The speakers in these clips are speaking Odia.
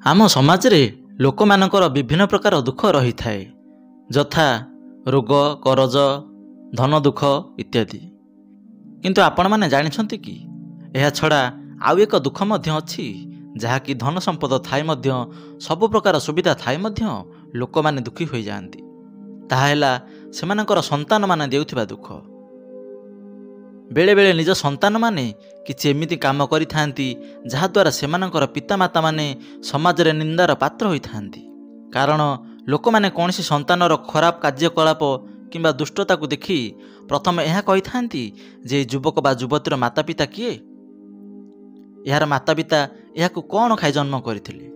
आम समाज रे लोक मानकर विभिन्न प्रकार दुख रही थाए, यथा रोग, करज, धन दुख इत्यादि। किंतु आपण माने जानिछंती कि एहा छड़ा आउ एक दुख मध्य अछि, जहाँकि धन संपद थाए मध्य सब प्रकार सुविधा थाए मध्य लोक माने दुखी होई जांती। ताहा हैला सेमानकर संतान माने देउथिबा दुख। बेले बेले निज संतान माने किछि एमिति काम करिथांती जहाद्वारा सेमानकर पितामाता माने समाज रे निंदार पात्र होइथांती। कारण लोक माने कौनसी संतानर खराब कार्यकलाप किंबा दुष्टता को देखि प्रथम यह कहिथांती जे युवक बा युवतीर माता पिता किए, यार माता पिता यहाकू कौन खाई जन्म करथिले,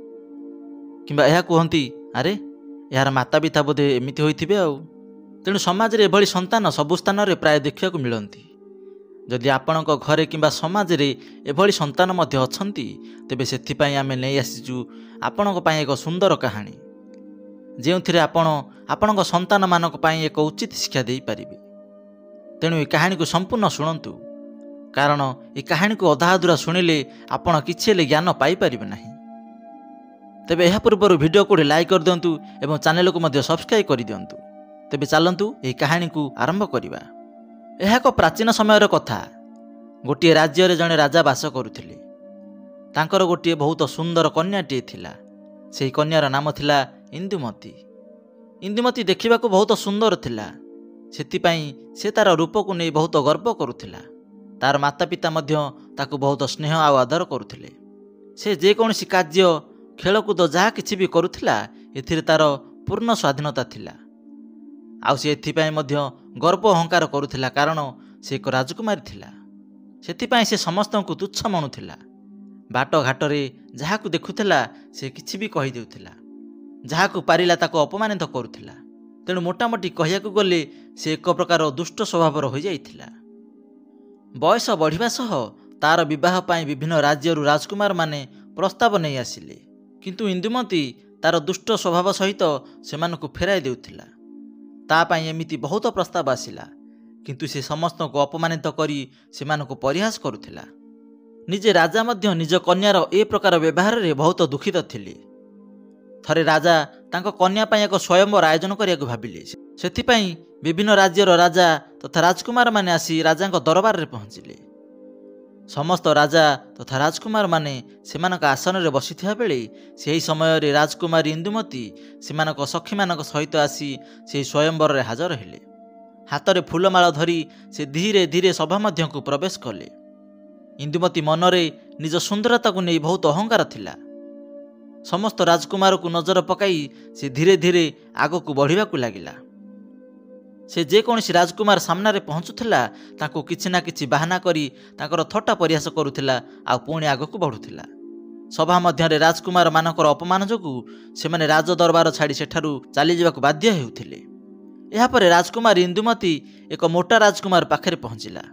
किंबा यह कहती अरे यार माता पिता बोधे एमिति होइथिबे आउ। तेणु समाज रे एभली संतान सबु स्थान रे प्राय देखिବାକୁ मिलନ୍ତି। जदि आपणक घरे किंबा समाज रे एभली संतान मध्य अछंती, तेबे सेथिपाई आमे नै आसीचु आपणक पई एक सुंदर कहानी, जेउथिरे आपणक संतान मानक पई एक उचित शिक्षा देई परिबे। तेणु ए कहानी को संपूर्ण शुणंतु, कारण ए कहानी को अधा अधूरा शुणिले आपण किछि ले ज्ञान पाई परिबे नाही। तेबे एहा पूर्व वीडियो को लाइक कर दियंतु एवं चैनल को मध्य सब्सक्राइब कर दियंतु। तेबे चलंतु ए कहानी को आरंभ करिबा। यह एक प्राचीन समय कथा। गोटे राज्य रे जने राजा बास करुथिले। तांकर गोटे बहुत सुंदर कन्याटी थिला। सेही कन्यार नाम थिला इंदुमती। इंदुमती देखिबा को बहुत सुंदर थिला, सेतिपई से तार रूप को नै बहुत गर्व करुथिला। तार माता पिता मध्य ताकू बहुत स्नेह आ आदर करुथिले। से जे कोनसी कार्य खेलकूद जहाँ किछि भी करुथिला, एथिरे तार पूर्ण स्वाधीनता थिला। आउ से एथिपई मध्य गर्व अहंकार करुथिला, कारण से एक राजकुमारी थिला। सेथिपई से समस्तଙ୍କୁ तुच्छ मनुथिला। बाट घाटरे जहाकू देखुथिला से किछि भी कहि देउथिला, जहाकू पारिला ताको अपमानित करुथिला। तेणु मोटामोटी कहियाकू गले से एक प्रकार दुष्ट स्वभावर हो जाइथिला। बयस बढ़िबा सह तार विवाह पाई विभिन्न राज्यरू राजकुमार माने प्रस्ताव नहीं आसिले, किंतु इंदुमती तार दुष्ट स्वभाव सहित सेमानकू फेराई देउथिला। ता पाई एमिति बहुत प्रस्ताव आसिला, किंतु से समस्त को अपमानित करी सेमानकू परिहास करुथिला। निजे राजा मध्य निज कन्यार ए प्रकार व्यवहार रे बहुत दुखित थिले। थरे राजा तांको कन्या पाई एक स्वयंवर आयोजन करियाकू भाबिले। सेथिपई विभिन्न राज्यर राजा तथा राजकुमार माने आसी राजांको दरबार रे पहुंचिले। समस्त राजा तथा राजकुमार माने सेमानक आसन रे बसिथिया बेले सेही समय रे राजकुमारी इंदुमती सेमानक सखी मानक सहित आसी सेही स्वयंवर रे हाजर हेले। हाथ रे फूलमाला धरी से धीरे धीरे सभा मध्य को प्रवेश कले। इंदुमती मनरे निज सुंदरता को नहीं बहुत अहंकार थिला। समस्त राजकुमार को नजर पकाई से धीरे धीरे आग को बढ़िबा को लागिला। से जे कोनसी राजकुमार सामना रे पहुंचुथिला ताको किछि ना किछि बहाना करी ताकर थट्टा परिहास करुथिला आ पुणी आग को बढ़ुथिला। सभा मध्य रे राजकुमार मानकर अपमान जोगु सेमाने राज दरबार छाड़ी सेठारु चली जाबाक बाध्य हेउथिले। एहा परे राजकुमार इंदुमती एक मोटा राजकुमार पाखरे पहुंचिला।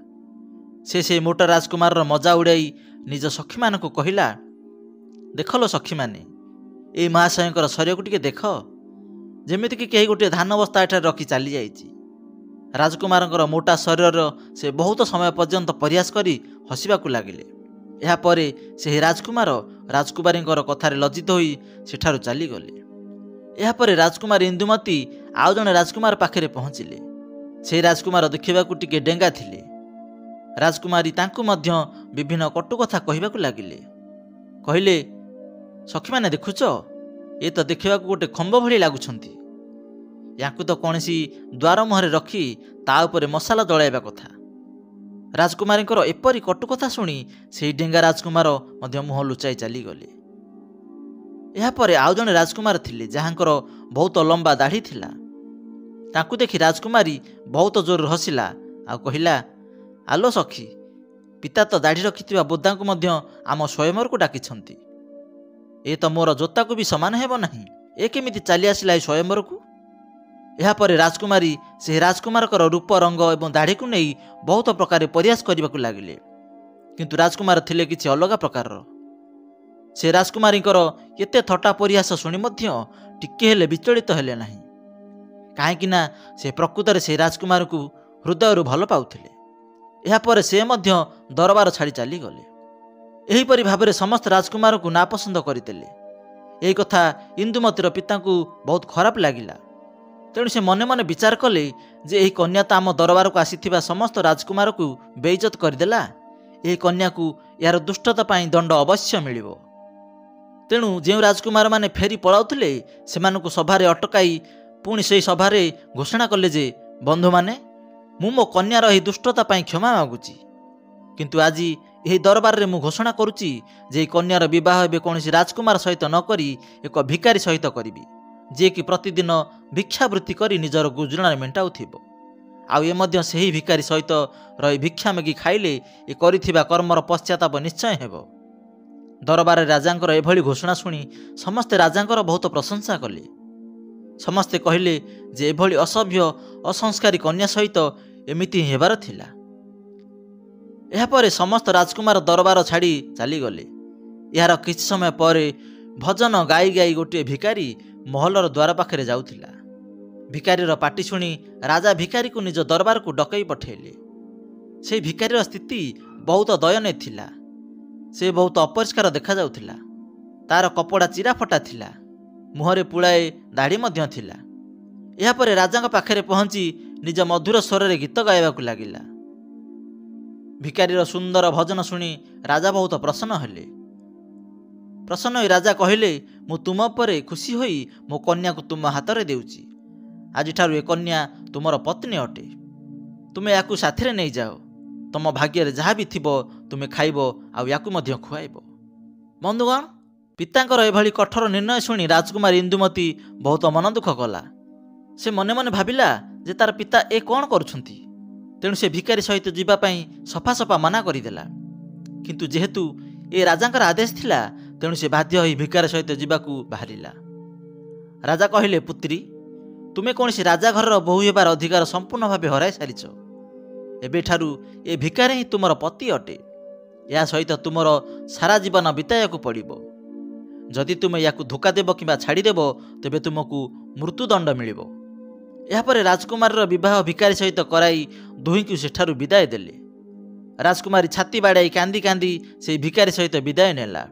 से मोटा राजकुमार मजा उड़ाई निज सखी मानक कहिला, देखलो सखी माने, ए महाशयकर शरीर को टिके देख, जेमिति कि केही गोटे धान बस्ता एठार रखी चली जाइछि। राजकुमारंकर मोटा शरीर से बहुत समय पर्यंत परिहास करी हसिबाकू लागिले। एहा परे सेही राजकुमार राजकुमारींकर कथारे लज्जित होई सेठारु चली गले। एहा परे राजकुमार इंदुमती आउ जणे राजकुमार पाखरे पहुंचिले। सेही राजकुमार देखिबाकू टिके डेंगा थिले। राजकुमारी तांकू मध्य विभिन्न कटु कथा कहिबाकू लागिले। कहिले, सखी माने देखुच, ए तो देखिबाकू गोटे खंब भली लागुछंती। याकू तो कौनसी द्वार मुहरे रखी ता उपरे मसाला जलाइबा कथा। राजकुमारींकर एपरी कटु कथा शुणी सेही डेंगा राजकुमार मध्य मुह लुचाई चली गले। एहा परे आउ जणे राजकुमार थिले, जहांकर बहुत लंबा दाढ़ी थिला। ताकू देखि राजकुमारी बहुत जोर हसिला आ कहिला, आलो सखी, पिता तो दाढ़ी रखिथिबा बोद्दांकू मध्य आम स्वयंवर को डाकिछंती। ए तो मोर जोता को भी समान हेबो नाही, ए केमिति चली आसिला ए स्वयंवर को। एहा परे राजकुमारी से राजकुमारकर रूप रंग एवं दाढ़ी को नहीं बहुत प्रकार परिहास करबाकू लागिले, किंतु राजकुमार थिले किछि अलगा प्रकारर। से राजकुमारींकर एते थट्टा परिहास शुणी मध्य टिके हेले विचलित हेले नाही, काहेकि ना से प्रकृତରେ से राजकुमार को हृदय भल पाउथिले। एहा परे से मध्य दरबार छाड़ी चली गले। एहीपरि भाबरे समस्त राजकुमार को नापसंद करदेले। ଏହି କଥା ଇନ୍ଦୁମତୀର ପିତାଙ୍କୁ ବହୁତ ଖରାପ ଲାଗିଲା। ତେଣୁ ସେ ମନେ ମନେ ବିଚାର କଲେ ଯେ ଏହି କନ୍ୟା ତ ଆମ ଦରବାରକୁ ଆସିଥିବା ସମସ୍ତ ରାଜକୁମାରକୁ ବେଇଜ୍ଜତ କରିଦେଲା। ଏହି କନ୍ୟାକୁ ଏହାର ଦୁଷ୍ଟତା ପାଇଁ ଦଣ୍ଡ ଅବଶ୍ୟ ମିଳିବ। ତେଣୁ ଯେଉଁ ରାଜକୁମାରମାନେ ଫେରି ପଳାଉଥିଲେ ସେମାନଙ୍କୁ ସଭାରେ ଅଟକାଇ ପୁଣି ସେହି ସଭାରେ ଘୋଷଣା କଲେ ଯେ, ବନ୍ଧୁମାନେ, ମୁଁ ମୋ କନ୍ୟାର ଏହି ଦୁଷ୍ଟତା ପାଇଁ କ୍ଷମା ମାଗୁଛି। କିନ୍ତୁ ଆଜି ଏହି ଦରବାରରେ ମୁଁ ଘୋଷଣା କରୁଛି ଯେ ଏହି କନ୍ୟାର ବିବାହ ଏବେ କୌଣସି ରାଜକୁମାର ସହିତ ନ କରି ଏକ ଭିକାରୀ ସହିତ କରିବି, ଯିଏକି ପ୍ରତିଦିନ ଭିକ୍ଷାବୃତ୍ତି କରି ନିଜର ଗୁଜୁରାଣ ମେଣ୍ଟାଉଥିବ। ଆଉ ଏ ମଧ୍ୟ ସେହି ଭିକାରୀ ସହିତ ରହି ଭିକ୍ଷା ମାଗି ଖାଇଲେ ଏ କରିଥିବା କର୍ମର ପଶ୍ଚାତାପ ନିଶ୍ଚୟ ହେବ। ଦରବାରରେ ରାଜାଙ୍କର ଏଭଳି ଘୋଷଣା ଶୁଣି ସମସ୍ତେ ରାଜାଙ୍କର ବହୁତ ପ୍ରଶଂସା କଲେ। ସମସ୍ତେ କହିଲେ ଯେ ଏଭଳି ଅସଭ୍ୟ ଅସଂସ୍କାରୀ କନ୍ୟା ସହିତ ଏମିତି ହିଁ ହେବାର ଥିଲା। ଏହାପରେ ସମସ୍ତ ରାଜକୁମାର ଦରବାର ଛାଡ଼ି ଚାଲିଗଲେ। ଏହାର କିଛି ସମୟ ପରେ ଭଜନ ଗାଇ ଗାଇ ଗୋଟିଏ ଭିକାରୀ ମହଲର ଦ୍ୱାର ପାଖରେ ଯାଉଥିଲା। ଭିକାରୀର ପାଟି ଶୁଣି ରାଜା ଭିକାରୀକୁ ନିଜ ଦରବାରକୁ ଡକେଇ ପଠାଇଲେ। ସେହି ଭିକାରୀର ସ୍ଥିତି ବହୁତ ଦୟନୀୟ ଥିଲା। ସେ ବହୁତ ଅପରିଷ୍କାର ଦେଖାଯାଉଥିଲା। ତାର କପଡ଼ା ଚିରା ଫଟା ଥିଲା। ମୁହଁରେ ପୁଳାଏ ଦାଢ଼ି ମଧ୍ୟ ଥିଲା। ଏହାପରେ ରାଜାଙ୍କ ପାଖରେ ପହଞ୍ଚି ନିଜ ମଧୁର ସ୍ୱରରେ ଗୀତ ଗାଇବାକୁ ଲାଗିଲା। ଭିକାରୀର ସୁନ୍ଦର ଭଜନ ଶୁଣି ରାଜା ବହୁତ ପ୍ରସନ୍ନ ହେଲେ। ପ୍ରସନ୍ନ ହୋଇ ରାଜା କହିଲେ, ମୁଁ ତୁମ ଉପରେ ଖୁସି ହୋଇ ମୋ କନ୍ୟାକୁ ତୁମ ହାତରେ ଦେଉଛି। ଆଜିଠାରୁ ଏ କନ୍ୟା ତୁମର ପତ୍ନୀ ଅଟେ। ତୁମେ ୟାକୁ ସାଥିରେ ନେଇଯାଅ। ତୁମ ଭାଗ୍ୟରେ ଯାହା ବି ଥିବ ତୁମେ ଖାଇବ ଆଉ ୟାକୁ ମଧ୍ୟ ଖୁଆଇବ। ବନ୍ଧୁଗଣ, ପିତାଙ୍କର ଏଭଳି କଠୋର ନିର୍ଣ୍ଣୟ ଶୁଣି ରାଜକୁମାରୀ ଇନ୍ଦୁମତୀ ବହୁତ ମନ ଦୁଃଖ କଲା। ସେ ମନେ ମନେ ଭାବିଲା ଯେ ତାର ପିତା ଏ କ'ଣ କରୁଛନ୍ତି। ତେଣୁ ସେ ଭିକାରୀ ସହିତ ଯିବା ପାଇଁ ସଫା ସଫା ମନା କରିଦେଲା। କିନ୍ତୁ ଯେହେତୁ ଏ ରାଜାଙ୍କର ଆଦେଶ ଥିଲା, ତେଣୁ ସେ ବାଧ୍ୟ ହୋଇ ଭିକାରୀ ସହିତ ଯିବାକୁ ବାହାରିଲା। ରାଜା କହିଲେ, ପୁତ୍ରୀ, ତୁମେ କୌଣସି ରାଜା ଘରର ବୋହୂ ହେବାର ଅଧିକାର ସମ୍ପୂର୍ଣ୍ଣ ଭାବେ ହରାଇ ସାରିଛ। ଏବେଠାରୁ ଏ ଭିକାରୀ ହିଁ ତୁମର ପତି ଅଟେ। ଏହା ସହିତ ତୁମର ସାରା ଜୀବନ ବିତାଇବାକୁ ପଡ଼ିବ। ଯଦି ତୁମେ ୟାକୁ ଧୋକା ଦେବ କିମ୍ବା ଛାଡ଼ିଦେବ, ତେବେ ତୁମକୁ ମୃତ୍ୟୁଦଣ୍ଡ ମିଳିବ। ଏହାପରେ ରାଜକୁମାରୀର ବିବାହ ଭିକାରୀ ସହିତ କରାଇ ଦୁହିଁଙ୍କୁ ସେଠାରୁ ବିଦାୟ ଦେଲେ। ରାଜକୁମାରୀ ଛାତି ବାଡ଼ାଇ କାନ୍ଦି କାନ୍ଦି ସେହି ଭିକାରୀ ସହିତ ବିଦାୟ ନେଲା।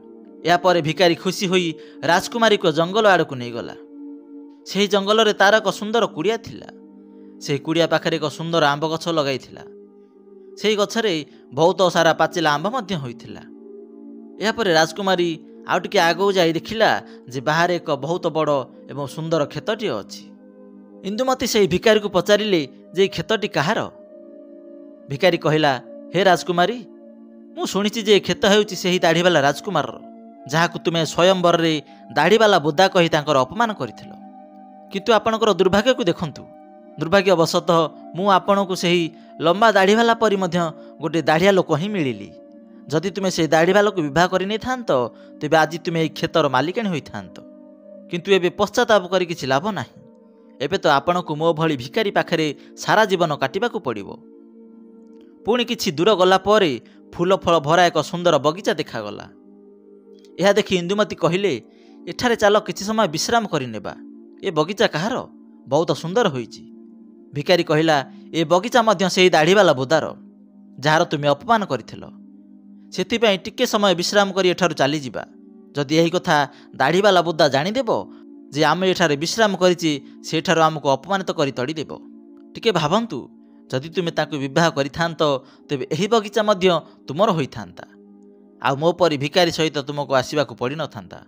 ଏହାପରେ ଭିକାରୀ ଖୁସି ହୋଇ ରାଜକୁମାରୀକୁ ଜଙ୍ଗଲ ଆଡ଼କୁ ନେଇଗଲା। ସେହି ଜଙ୍ଗଲରେ ତାର ଏକ ସୁନ୍ଦର କୁଡ଼ିଆ ଥିଲା। ସେହି କୁଡ଼ିଆ ପାଖରେ ଏକ ସୁନ୍ଦର ଆମ୍ବ ଗଛ ଲଗାଇଥିଲା। ସେହି ଗଛରେ ବହୁତ ସାରା ପାଚିଲା ଆମ୍ବ ମଧ୍ୟ ହୋଇଥିଲା। ଏହାପରେ ରାଜକୁମାରୀ ଆଉ ଟିକେ ଆଗକୁ ଯାଇ ଦେଖିଲା ଯେ ବାହାରେ ଏକ ବହୁତ ବଡ଼ ଏବଂ ସୁନ୍ଦର କ୍ଷେତଟିଏ ଅଛି। ଇନ୍ଦୁମତୀ ସେହି ଭିକାରୀକୁ ପଚାରିଲେ ଯେ ଏହି କ୍ଷେତଟି କାହାର? ଭିକାରୀ କହିଲା, ହେ ରାଜକୁମାରୀ, ମୁଁ ଶୁଣିଛି ଯେ ଏ କ୍ଷେତ ହେଉଛି ସେହି ଦାଢ଼ିବାଲା ରାଜକୁମାରର, ଯାହାକୁ ତୁମେ ସ୍ୱୟଂବରରେ ଦାଢ଼ିବାଲା ବୋଦା କହି ତାଙ୍କର ଅପମାନ କରିଥିଲ। କିନ୍ତୁ ଆପଣଙ୍କର ଦୁର୍ଭାଗ୍ୟକୁ ଦେଖନ୍ତୁ। ଦୁର୍ଭାଗ୍ୟବଶତଃ ମୁଁ ଆପଣଙ୍କୁ ସେହି ଲମ୍ବା ଦାଢ଼ିବାଲା ପରି ମଧ୍ୟ ଗୋଟିଏ ଦାଢ଼ିଆ ଲୋକ ହିଁ ମିଳିଲି। ଯଦି ତୁମେ ସେହି ଦାଢ଼ିବାଲାକୁ ବିବାହ କରିନେଇଥାନ୍ତ, ତେବେ ଆଜି ତୁମେ ଏହି କ୍ଷେତର ମାଲିକାଣୀ ହୋଇଥାନ୍ତ। କିନ୍ତୁ ଏବେ ପଶ୍ଚାତାପ କରି କିଛି ଲାଭ ନାହିଁ। ଏବେ ତ ଆପଣଙ୍କୁ ମୋ ଭଳି ଭିକାରୀ ପାଖରେ ସାରା ଜୀବନ କାଟିବାକୁ ପଡ଼ିବ। ପୁଣି କିଛି ଦୂର ଗଲା ପରେ ଫୁଲ ଫଳ ଭରା ଏକ ସୁନ୍ଦର ବଗିଚା ଦେଖାଗଲା। ଏହା ଦେଖି ଇନ୍ଦୁମତୀ କହିଲେ, ଏଠାରେ ଚାଲ କିଛି ସମୟ ବିଶ୍ରାମ କରିନେବା। ଏ ବଗିଚା କାହାର? ବହୁତ ସୁନ୍ଦର ହୋଇଛି। ଭିକାରୀ କହିଲା, ଏ ବଗିଚା ମଧ୍ୟ ସେହି ଦାଢ଼ିବାଲା ବୋଦାର, ଯାହାର ତୁମେ ଅପମାନ କରିଥିଲ। ସେଥିପାଇଁ ଟିକେ ସମୟ ବିଶ୍ରାମ କରି ଏଠାରୁ ଚାଲିଯିବା। ଯଦି ଏହି କଥା ଦାଢ଼ିବାଲା ବୋଦା ଜାଣିଦେବ ଯେ ଆମେ ଏଠାରେ ବିଶ୍ରାମ କରିଛି, ସେଠାରୁ ଆମକୁ ଅପମାନିତ କରି ତଡ଼ିଦେବ। ଟିକେ ଭାବନ୍ତୁ, ଯଦି ତୁମେ ତାଙ୍କୁ ବିବାହ କରିଥାନ୍ତ, ତେବେ ଏହି ବଗିଚା ମଧ୍ୟ ତୁମର ହୋଇଥାନ୍ତା। ଆଉ ମୋ ପରି ଭିକାରୀ ସହିତ ତୁମକୁ ଆସିବାକୁ ପଡ଼ିନଥାନ୍ତା।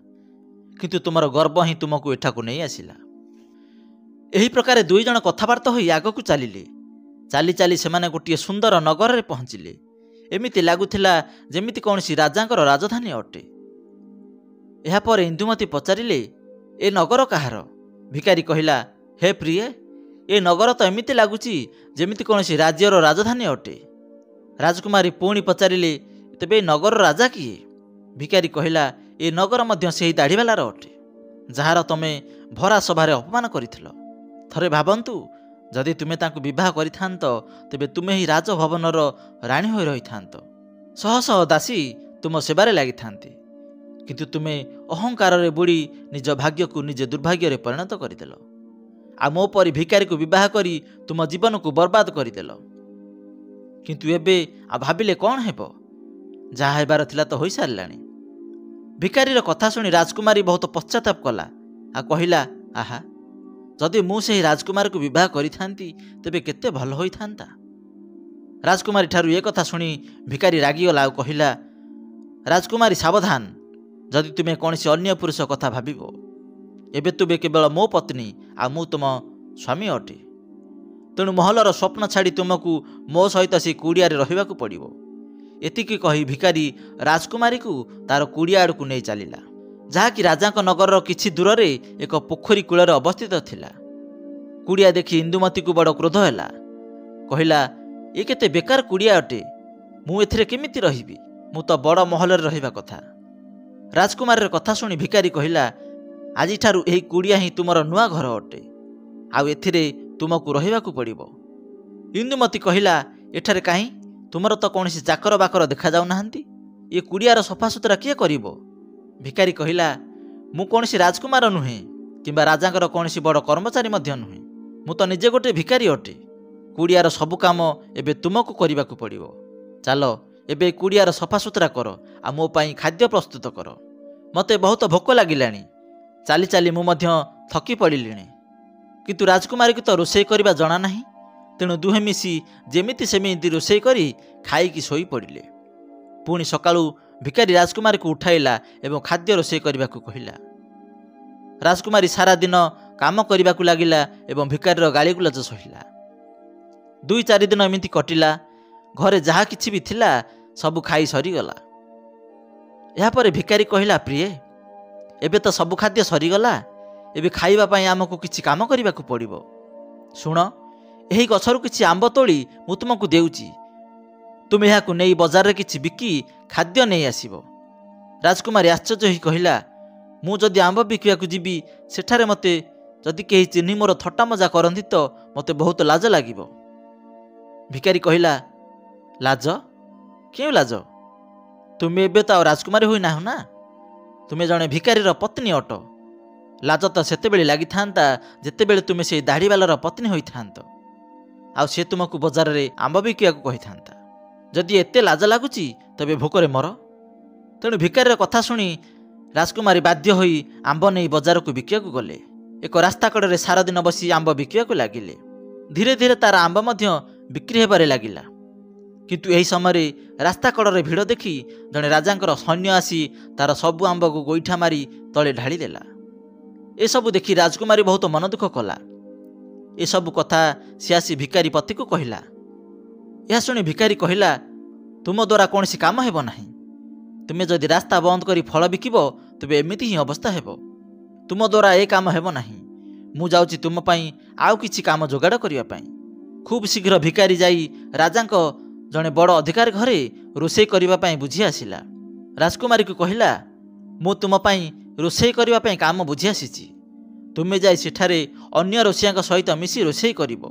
କିନ୍ତୁ ତୁମର ଗର୍ବ ହିଁ ତୁମକୁ ଏଠାକୁ ନେଇ ଆସିଲା। ଏହି ପ୍ରକାରେ ଦୁଇ ଜଣ କଥାବାର୍ତ୍ତା ହୋଇ ଆଗକୁ ଚାଲିଲେ। ଚାଲି ଚାଲି ସେମାନେ ଗୋଟିଏ ସୁନ୍ଦର ନଗରରେ ପହଞ୍ଚିଲେ। ଏମିତି ଲାଗୁଥିଲା ଯେମିତି କୌଣସି ରାଜାଙ୍କର ରାଜଧାନୀ ଅଟେ। ଏହାପରେ ଇନ୍ଦୁମତୀ ପଚାରିଲେ, ଏ ନଗର କାହାର? ଭିକାରୀ କହିଲା, ହେ ପ୍ରିୟେ, ଏ ନଗର ତ ଏମିତି ଲାଗୁଛି ଯେମିତି କୌଣସି ରାଜ୍ୟର ରାଜଧାନୀ ଅଟେ। ରାଜକୁମାରୀ ପୁଣି ପଚାରିଲେ, ତେବେ ଏ ନଗରର ରାଜା କିଏ? ଭିକାରୀ କହିଲା, ଏ ନଗର ମଧ୍ୟ ସେହି ଦାଢ଼ିବାଲାର ଅଟେ, ଯାହାର ତମେ ଭରା ସଭାରେ ଅପମାନ କରିଥିଲ। ଥରେ ଭାବନ୍ତୁ, ଯଦି ତୁମେ ତାଙ୍କୁ ବିବାହ କରିଥାନ୍ତ, ତେବେ ତୁମେ ହିଁ ରାଜଭବନର ରାଣୀ ହୋଇ ରହିଥାନ୍ତ। ଶହ ଶହ ଦାସୀ ତୁମ ସେବାରେ ଲାଗିଥାନ୍ତି। କିନ୍ତୁ ତୁମେ ଅହଙ୍କାରରେ ବୁଡ଼ି ନିଜ ଭାଗ୍ୟକୁ ନିଜ ଦୁର୍ଭାଗ୍ୟରେ ପରିଣତ କରିଦେଲ। ଆଉ ମୋ ପରି ଭିକାରୀକୁ ବିବାହ କରି ତୁମ ଜୀବନକୁ ବର୍ବାଦ କରିଦେଲ। କିନ୍ତୁ ଏବେ ଆଉ ଭାବିଲେ କ'ଣ ହେବ? ଯାହା ହେବାର ଥିଲା ତ ହୋଇସାରିଲାଣି। ଭିକାରୀର କଥା ଶୁଣି ରାଜକୁମାରୀ ବହୁତ ପଶ୍ଚାତାପ କଲା ଆଉ କହିଲା, ଆହା, ଯଦି ମୁଁ ସେହି ରାଜକୁମାରକୁ ବିବାହ କରିଥାନ୍ତି ତେବେ କେତେ ଭଲ ହୋଇଥାନ୍ତା। ରାଜକୁମାରୀ ଠାରୁ ଏ କଥା ଶୁଣି ଭିକାରୀ ରାଗିଗଲା ଆଉ କହିଲା, ରାଜକୁମାରୀ ସାବଧାନ, ଯଦି ତୁମେ କୌଣସି ଅନ୍ୟ ପୁରୁଷ କଥା ଭାବିବ। ଏବେ ତୁମେ କେବଳ ମୋ ପତ୍ନୀ ଆଉ ମୁଁ ତୁମ ସ୍ୱାମୀ ଅଟେ। ତେଣୁ ମହଲର ସ୍ୱପ୍ନ ଛାଡ଼ି ତୁମକୁ ମୋ ସହିତ ସେ କୁଡ଼ିଆରେ ରହିବାକୁ ପଡ଼ିବ। ଏତିକି କହି ଭିକାରୀ ରାଜକୁମାରୀକୁ ତାର କୁଡ଼ିଆ ଆଡ଼କୁ ନେଇ ଚାଲିଲା, ଯାହାକି ରାଜାଙ୍କ ନଗରର କିଛି ଦୂରରେ ଏକ ପୋଖରୀ କୂଳରେ ଅବସ୍ଥିତ ଥିଲା। କୁଡ଼ିଆ ଦେଖି ଇନ୍ଦୁମତୀକୁ ବଡ଼ କ୍ରୋଧ ହେଲା। କହିଲା, ଏ କେତେ ବେକାର କୁଡ଼ିଆ ଅଟେ, ମୁଁ ଏଥିରେ କେମିତି ରହିବି? ମୁଁ ତ ବଡ଼ ମହଲରେ ରହିବା କଥା। ରାଜକୁମାରୀର କଥା ଶୁଣି ଭିକାରୀ କହିଲା, ଆଜିଠାରୁ ଏହି କୁଡ଼ିଆ ହିଁ ତୁମର ନୂଆ ଘର ଅଟେ, ଆଉ ଏଥିରେ ତୁମକୁ ରହିବାକୁ ପଡ଼ିବ। ଇନ୍ଦୁମତୀ କହିଲା, ଏଠାରେ କାହିଁ? ତୁମର ତ କୌଣସି ଚାକର ବାକର ଦେଖାଯାଉନାହାନ୍ତି। ଏ କୁଡ଼ିଆର ସଫାସୁତୁରା କିଏ କରିବ? ଭିକାରୀ କହିଲା, ମୁଁ କୌଣସି ରାଜକୁମାର ନୁହେଁ କିମ୍ବା ରାଜାଙ୍କର କୌଣସି ବଡ଼ କର୍ମଚାରୀ ମଧ୍ୟ ନୁହେଁ। ମୁଁ ତ ନିଜେ ଗୋଟିଏ ଭିକାରୀ ଅଟେ। କୁଡ଼ିଆର ସବୁ କାମ ଏବେ ତୁମକୁ କରିବାକୁ ପଡ଼ିବ। ଚାଲ ଏବେ କୁଡ଼ିଆର ସଫାସୁତୁରା କର ଆଉ ମୋ ପାଇଁ ଖାଦ୍ୟ ପ୍ରସ୍ତୁତ କର। ମୋତେ ବହୁତ ଭୋକ ଲାଗିଲାଣି। ଚାଲି ଚାଲି ମୁଁ ମଧ୍ୟ ଥକି ପଡ଼ିଲିଣି। କିନ୍ତୁ ରାଜକୁମାରୀକୁ ତ ରୋଷେଇ କରିବା ଜଣା ନାହିଁ। ତେଣୁ ଦୁହେଁ ମିଶି ଯେମିତି ସେମିତି ରୋଷେଇ କରି ଖାଇକି ଶୋଇପଡ଼ିଲେ। ପୁଣି ସକାଳୁ ଭିକାରୀ ରାଜକୁମାରୀକୁ ଉଠାଇଲା ଏବଂ ଖାଦ୍ୟ ରୋଷେଇ କରିବାକୁ କହିଲା। ରାଜକୁମାରୀ ସାରା ଦିନ କାମ କରିବାକୁ ଲାଗିଲା ଏବଂ ଭିକାରୀର ଗାଳିଗୁଲଜ ସହିଲା। 2-4 ଦିନ ଏମିତି କଟିଲା। ଘରେ ଯାହା କିଛି ବି ଥିଲା ସବୁ ଖାଇ ସରିଗଲା। ଏହାପରେ ଭିକାରୀ କହିଲା, ପ୍ରିୟେ, ଏବେ ତ ସବୁ ଖାଦ୍ୟ ସରିଗଲା। ଏବେ ଖାଇବା ପାଇଁ ଆମକୁ କିଛି କାମ କରିବାକୁ ପଡ଼ିବ। ଶୁଣ, ଏହି ଗଛରୁ କିଛି ଆମ୍ବ ତୋଳି ମୁଁ ତୁମକୁ ଦେଉଛି। ତୁମେ ଏହାକୁ ନେଇ ବଜାରରେ କିଛି ବିକି ଖାଦ୍ୟ ନେଇ ଆସିବ। ରାଜକୁମାରୀ ଆଶ୍ଚର୍ଯ୍ୟ ହୋଇ କହିଲା, ମୁଁ ଯଦି ଆମ୍ବ ବିକିବାକୁ ଯିବି ସେଠାରେ ମୋତେ ଯଦି କେହି ଚିହ୍ନି ମୋର ଥଟ୍ଟା ମଜା କରନ୍ତି ତ ମୋତେ ବହୁତ ଲାଜ ଲାଗିବ। ଭିକାରୀ କହିଲା, ଲାଜ? କେଉଁ ଲାଜ? ତୁମେ ଏବେ ତ ଆଉ ରାଜକୁମାରୀ ହୋଇନାହଁ ନା, ତୁମେ ଜଣେ ଭିକାରୀର ପତ୍ନୀ ଅଟ। ଲାଜ ତ ସେତେବେଳେ ଲାଗିଥାନ୍ତା ଯେତେବେଳେ ତୁମେ ସେହି ଦାଢ଼ିବାଲାର ପତ୍ନୀ ହୋଇଥାନ୍ତ ଆଉ ସେ ତୁମକୁ ବଜାରରେ ଆମ୍ବ ବିକିବାକୁ କହିଥାନ୍ତା। ଯଦି ଏତେ ଲାଜ ଲାଗୁଛି ତେବେ ଭୋକରେ ମର। ତେଣୁ ଭିକାରୀର କଥା ଶୁଣି ରାଜକୁମାରୀ ବାଧ୍ୟ ହୋଇ ଆମ୍ବ ନେଇ ବଜାରକୁ ବିକିବାକୁ ଗଲେ। ଏକ ରାସ୍ତା କଡ଼ରେ ସାରାଦିନ ବସି ଆମ୍ବ ବିକିବାକୁ ଲାଗିଲେ। ଧୀରେ ଧୀରେ ତାର ଆମ୍ବ ମଧ୍ୟ ବିକ୍ରି ହେବାରେ ଲାଗିଲା। କିନ୍ତୁ ଏହି ସମୟରେ ରାସ୍ତା କଡ଼ରେ ଭିଡ଼ ଦେଖି ଜଣେ ରାଜାଙ୍କର ସୈନ୍ୟ ଆସି ତାର ସବୁ ଆମ୍ବକୁ ଗୋଇଠା ମାରି ତଳେ ଢାଳିଦେଲା। ଏସବୁ ଦେଖି ରାଜକୁମାରୀ ବହୁତ ମନ ଦୁଃଖ କଲା। ଏସବୁ କଥା ସେ ଆସି ଭିକାରୀ ପତିକୁ କହିଲା। ଏହା ଶୁଣି ଭିକାରୀ କହିଲା, ତୁମ ଦ୍ୱାରା କୌଣସି କାମ ହେବ ନାହିଁ। ତୁମେ ଯଦି ରାସ୍ତା ବନ୍ଦ କରି ଫଳ ବିକିବ ତେବେ ଏମିତି ହିଁ ଅବସ୍ଥା ହେବ। ତୁମ ଦ୍ୱାରା ଏ କାମ ହେବ ନାହିଁ। ମୁଁ ଯାଉଛି ତୁମ ପାଇଁ ଆଉ କିଛି କାମ ଯୋଗାଡ଼ କରିବା ପାଇଁ। ଖୁବ୍ ଶୀଘ୍ର ଭିକାରୀ ଯାଇ ରାଜାଙ୍କ ଜଣେ ବଡ଼ ଅଧିକାରୀ ଘରେ ରୋଷେଇ କରିବା ପାଇଁ ବୁଝି ଆସିଲା। ରାଜକୁମାରୀକୁ କହିଲା, ମୁଁ ତୁମ ପାଇଁ ରୋଷେଇ କରିବା ପାଇଁ କାମ ବୁଝି ଆସିଛି। ତୁମେ ଯାଇ ସେଠାରେ ଅନ୍ୟ ରୋଷେଇଆଙ୍କ ସହିତ ମିଶି ରୋଷେଇ କରିବ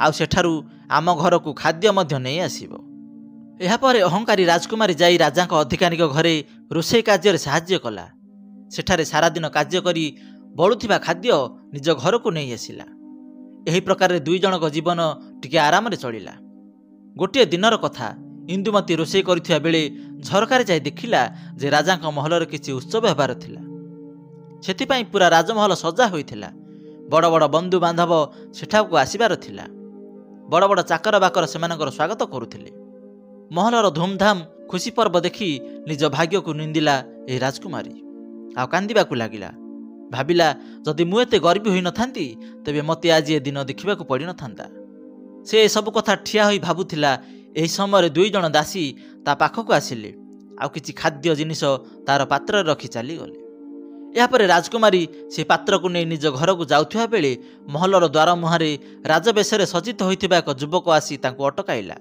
ଆଉ ସେଠାରୁ ଆମ ଘରକୁ ଖାଦ୍ୟ ମଧ୍ୟ ନେଇ ଆସିବ। ଏହାପରେ ଅହଙ୍କାରୀ ରାଜକୁମାରୀ ଯାଇ ରାଜାଙ୍କ ଅଧିକାରୀଙ୍କ ଘରେ ରୋଷେଇ କାର୍ଯ୍ୟରେ ସାହାଯ୍ୟ କଲା। ସେଠାରେ ସାରାଦିନ କାର୍ଯ୍ୟ କରି ବଳୁଥିବା ଖାଦ୍ୟ ନିଜ ଘରକୁ ନେଇ ଆସିଲା। ଏହି ପ୍ରକାରରେ 2 ଜଣଙ୍କ ଜୀବନ ଟିକେ ଆରାମରେ ଚଳିଲା। ଗୋଟିଏ ଦିନର କଥା, ଇନ୍ଦୁମତୀ ରୋଷେଇ କରୁଥିବା ବେଳେ ଝରକାରେ ଯାଇ ଦେଖିଲା ଯେ ରାଜାଙ୍କ ମହଲରେ କିଛି ଉତ୍ସବ ହେବାର ଥିଲା। ସେଥିପାଇଁ ପୁରା ରାଜମହଲ ସଜା ହୋଇଥିଲା। ବଡ଼ ବଡ଼ ବନ୍ଧୁବାନ୍ଧବ ସେଠାକୁ ଆସିବାର ଥିଲା। ବଡ଼ ବଡ଼ ଚାକର ବାକର ସେମାନଙ୍କର ସ୍ୱାଗତ କରୁଥିଲେ। ମହଲର ଧୁମଧାମ ଖୁସି ପର୍ବ ଦେଖି ନିଜ ଭାଗ୍ୟକୁ ନିନ୍ଦିଲା ଏହି ରାଜକୁମାରୀ ଆଉ କାନ୍ଦିବାକୁ ଲାଗିଲା। ଭାବିଲା, ଯଦି ମୁଁ ଏତେ ଗର୍ବୀ ହୋଇନଥାନ୍ତି ତେବେ ମୋତେ ଆଜି ଏ ଦିନ ଦେଖିବାକୁ ପଡ଼ିନଥାନ୍ତା। ସେ ଏସବୁ କଥା ଠିଆ ହୋଇ ଭାବୁଥିଲା। ଏହି ସମୟରେ 2 ଜଣ ଦାସୀ ତା ପାଖକୁ ଆସିଲେ ଆଉ କିଛି ଖାଦ୍ୟ ଜିନିଷ ତାର ପାତ୍ରରେ ରଖି ଚାଲିଗଲେ। ଏହାପରେ ରାଜକୁମାରୀ ସେ ପାତ୍ରକୁ ନେଇ ନିଜ ଘରକୁ ଯାଉଥିବା ବେଳେ ମହଲର ଦ୍ୱାର ମୁହଁରେ ରାଜବେଶରେ ସଜ୍ଜିତ ହୋଇଥିବା ଏକ ଯୁବକ ଆସି ତାଙ୍କୁ ଅଟକାଇଲା।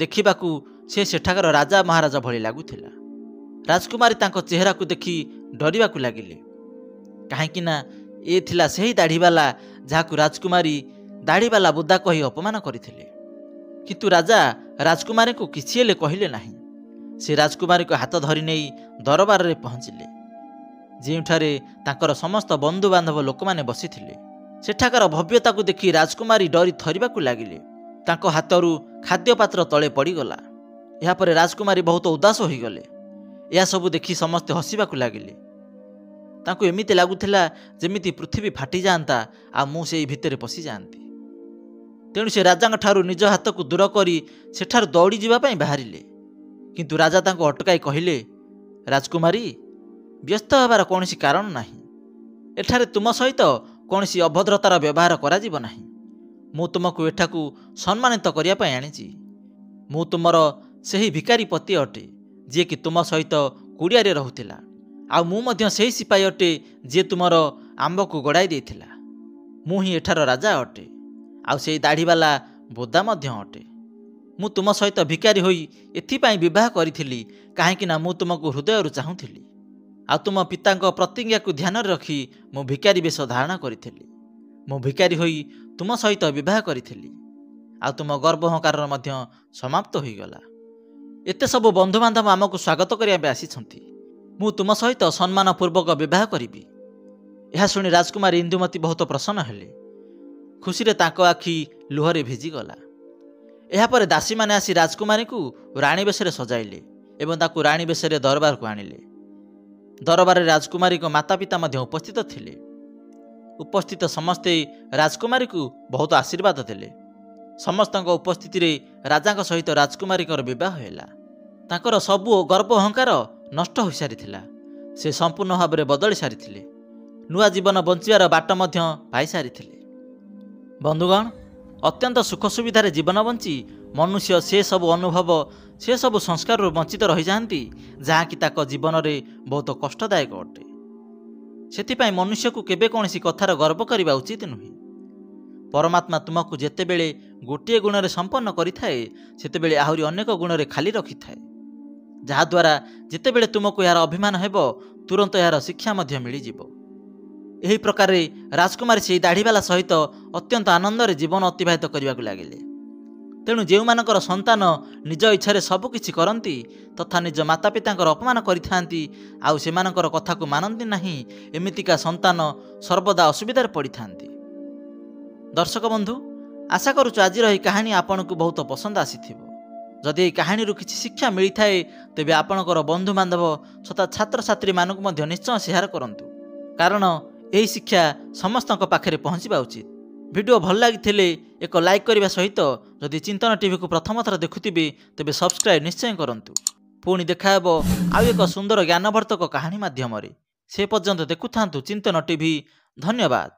ଦେଖିବାକୁ ସେ ସେଠାକାର ରାଜା ମହାରାଜା ଭଳି ଲାଗୁଥିଲା। ରାଜକୁମାରୀ ତାଙ୍କ ଚେହେରାକୁ ଦେଖି ଡରିବାକୁ ଲାଗିଲେ, କାହିଁକି ନା ଏ ଥିଲା ସେହି ଦାଢ଼ିବାଲା ଯାହାକୁ ରାଜକୁମାରୀ ଦାଢ଼ିବାଲା ବୁଦା କହି ଅପମାନ କରିଥିଲେ। କିନ୍ତୁ ରାଜା ରାଜକୁମାରୀଙ୍କୁ କିଛି ହେଲେ କହିଲେ ନାହିଁ। ସେ ରାଜକୁମାରୀଙ୍କ ହାତ ଧରି ନେଇ ଦରବାରରେ ପହଞ୍ଚିଲେ, ଯେଉଁଠାରେ ତାଙ୍କର ସମସ୍ତ ବନ୍ଧୁବାନ୍ଧବ ଲୋକମାନେ ବସିଥିଲେ। ସେଠାକାର ଭବ୍ୟତାକୁ ଦେଖି ରାଜକୁମାରୀ ଡରି ଥରିବାକୁ ଲାଗିଲେ। ତାଙ୍କ ହାତରୁ ଖାଦ୍ୟ ପାତ୍ର ତଳେ ପଡ଼ିଗଲା। ଏହାପରେ ରାଜକୁମାରୀ ବହୁତ ଉଦାସ ହୋଇଗଲେ। ଏହା ସବୁ ଦେଖି ସମସ୍ତେ ହସିବାକୁ ଲାଗିଲେ। ତାଙ୍କୁ ଏମିତି ଲାଗୁଥିଲା ଯେମିତି ପୃଥିବୀ ଫାଟିଯାଆନ୍ତା ଆଉ ମୁଁ ସେଇ ଭିତରେ ପଶିଯାଆନ୍ତି। ତେଣୁ ସେ ରାଜାଙ୍କ ଠାରୁ ନିଜ ହାତକୁ ଦୂର କରି ସେଠାରୁ ଦୌଡ଼ି ଯିବା ପାଇଁ ବାହାରିଲେ। କିନ୍ତୁ ରାଜା ତାଙ୍କୁ ଅଟକାଇ କହିଲେ, ରାଜକୁମାରୀ, ବ୍ୟସ୍ତ ହେବାର କୌଣସି କାରଣ ନାହିଁ। ଏଠାରେ ତୁମ ସହିତ କୌଣସି ଅଭଦ୍ରତାର ବ୍ୟବହାର କରାଯିବ ନାହିଁ। ମୁଁ ତୁମକୁ ଏଠାକୁ ସମ୍ମାନିତ କରିବା ପାଇଁ ଆଣିଛି। ମୁଁ ତୁମର ସେହି ଭିକାରୀ ପତି ଅଟେ ଯିଏକି ତୁମ ସହିତ କୁଡ଼ିଆରେ ରହୁଥିଲା। ଆଉ ମୁଁ ମଧ୍ୟ ସେହି ସିପାହୀ ଅଟେ ଯିଏ ତୁମର ଆମ୍ବକୁ ଗଡ଼ାଇ ଦେଇଥିଲା। ମୁଁ ହିଁ ଏଠାର ରାଜା ଅଟେ, ଆଉ ସେଇ ଦାଢ଼ିବାଲା ବୋଦା ମଧ୍ୟ ଅଟେ। ମୁଁ ତୁମ ସହିତ ଭିକାରୀ ହୋଇ ଏଥିପାଇଁ ବିବାହ କରିଥିଲି କାହିଁକିନା ମୁଁ ତୁମକୁ ହୃଦୟରୁ ଚାହୁଁଥିଲି। ଆଉ ତୁମ ପିତାଙ୍କ ପ୍ରତିଜ୍ଞାକୁ ଧ୍ୟାନରେ ରଖି ମୁଁ ଭିକାରୀ ବେଶ ଧାରଣ କରିଥିଲି। ମୁଁ ଭିକାରୀ ହୋଇ ତୁମ ସହିତ ବିବାହ କରିଥିଲି, ଆଉ ତୁମ ଗର୍ବ ଅହଙ୍କାରର ମଧ୍ୟ ସମାପ୍ତ ହୋଇଗଲା। ଏତେ ସବୁ ବନ୍ଧୁବାନ୍ଧବ ଆମକୁ ସ୍ୱାଗତ କରିବା ପାଇଁ ଆସିଛନ୍ତି। ମୁଁ ତୁମ ସହିତ ସମ୍ମାନପୂର୍ବକ ବିବାହ କରିବି। ଏହା ଶୁଣି ରାଜକୁମାରୀ ଇନ୍ଦୁମତୀ ବହୁତ ପ୍ରସନ୍ନ ହେଲେ। ଖୁସିରେ ତାଙ୍କ ଆଖି ଲୁହରେ ଭିଜିଗଲା। ଏହାପରେ ଦାସୀମାନେ ଆସି ରାଜକୁମାରୀଙ୍କୁ ରାଣୀ ବେଶରେ ସଜାଇଲେ ଏବଂ ତାକୁ ରାଣୀ ବେଶରେ ଦରବାରକୁ ଆଣିଲେ। ଦରବାରରେ ରାଜକୁମାରୀଙ୍କ ମାତା ପିତା ମଧ୍ୟ ଉପସ୍ଥିତ ଥିଲେ। ଉପସ୍ଥିତ ସମସ୍ତେ ରାଜକୁମାରୀକୁ ବହୁତ ଆଶୀର୍ବାଦ ଦେଲେ। ସମସ୍ତଙ୍କ ଉପସ୍ଥିତିରେ ରାଜାଙ୍କ ସହିତ ରାଜକୁମାରୀଙ୍କର ବିବାହ ହେଲା। ତାଙ୍କର ସବୁ ଗର୍ବ ଅହଙ୍କାର ନଷ୍ଟ ହୋଇସାରିଥିଲା। ସେ ସମ୍ପୂର୍ଣ୍ଣ ଭାବରେ ବଦଳି ସାରିଥିଲେ। ନୂଆ ଜୀବନ ବଞ୍ଚିବାର ବାଟ ମଧ୍ୟ ପାଇସାରିଥିଲେ। ବନ୍ଧୁଗଣ, ଅତ୍ୟନ୍ତ ସୁଖ ସୁବିଧାରେ ଜୀବନ ବଞ୍ଚି ମନୁଷ୍ୟ ସେସବୁ ଅନୁଭବ, ସେସବୁ ସଂସ୍କାରରୁ ବଞ୍ଚିତ ରହିଯାଆନ୍ତି ଯାହାକି ତାଙ୍କ ଜୀବନରେ ବହୁତ କଷ୍ଟଦାୟକ ଅଟେ। ସେଥିପାଇଁ ମନୁଷ୍ୟକୁ କେବେ କୌଣସି କଥାର ଗର୍ବ କରିବା ଉଚିତ ନୁହେଁ। ପରମାତ୍ମା ତୁମକୁ ଯେତେବେଳେ ଗୋଟିଏ ଗୁଣରେ ସମ୍ପନ୍ନ କରିଥାଏ ସେତେବେଳେ ଆହୁରି ଅନେକ ଗୁଣରେ ଖାଲି ରଖିଥାଏ, ଯାହାଦ୍ୱାରା ଯେତେବେଳେ ତୁମକୁ ଏହାର ଅଭିମାନ ହେବ ତୁରନ୍ତ ଏହାର ଶିକ୍ଷା ମଧ୍ୟ ମିଳିଯିବ। ଏହି ପ୍ରକାରରେ ରାଜକୁମାରୀ ସେହି ଦାଢ଼ିବାଲା ସହିତ ଅତ୍ୟନ୍ତ ଆନନ୍ଦରେ ଜୀବନ ଅତିବାହିତ କରିବାକୁ ଲାଗିଲେ। ତେଣୁ ଯେଉଁମାନଙ୍କର ସନ୍ତାନ ନିଜ ଇଚ୍ଛାରେ ସବୁକିଛି କରନ୍ତି ତଥା ନିଜ ମାତା ପିତାଙ୍କର ଅପମାନ କରିଥାନ୍ତି ଆଉ ସେମାନଙ୍କର କଥାକୁ ମାନନ୍ତି ନାହିଁ, ଏମିତିକା ସନ୍ତାନ ସର୍ବଦା ଅସୁବିଧାରେ ପଡ଼ିଥାନ୍ତି। ଦର୍ଶକ ବନ୍ଧୁ, ଆଶା କରୁଛୁ ଆଜିର ଏହି କାହାଣୀ ଆପଣଙ୍କୁ ବହୁତ ପସନ୍ଦ ଆସିଥିବ। ଯଦି ଏହି କାହାଣୀରୁ କିଛି ଶିକ୍ଷା ମିଳିଥାଏ ତେବେ ଆପଣଙ୍କର ବନ୍ଧୁବାନ୍ଧବ ତଥା ଛାତ୍ରଛାତ୍ରୀମାନଙ୍କୁ ମଧ୍ୟ ନିଶ୍ଚୟ ସେୟାର କରନ୍ତୁ, କାରଣ ଏହି ଶିକ୍ଷା ସମସ୍ତଙ୍କ ପାଖରେ ପହଞ୍ଚିବା ଉଚିତ। ଭିଡ଼ିଓ ଭଲ ଲାଗିଥିଲେ ଏକ ଲାଇକ୍ କରିବା ସହିତ ଯଦି ଚିନ୍ତନ ଟିଭିକୁ ପ୍ରଥମ ଥର ଦେଖୁଥିବେ ତେବେ ସବସ୍କ୍ରାଇବ୍ ନିଶ୍ଚୟ କରନ୍ତୁ। ପୁଣି ଦେଖାହେବ ଆଉ ଏକ ସୁନ୍ଦର ଜ୍ଞାନବର୍ଦ୍ଧକ କାହାଣୀ ମାଧ୍ୟମରେ। ସେ ପର୍ଯ୍ୟନ୍ତ ଦେଖୁଥାନ୍ତୁ ଚିନ୍ତନ ଟିଭି। ଧନ୍ୟବାଦ।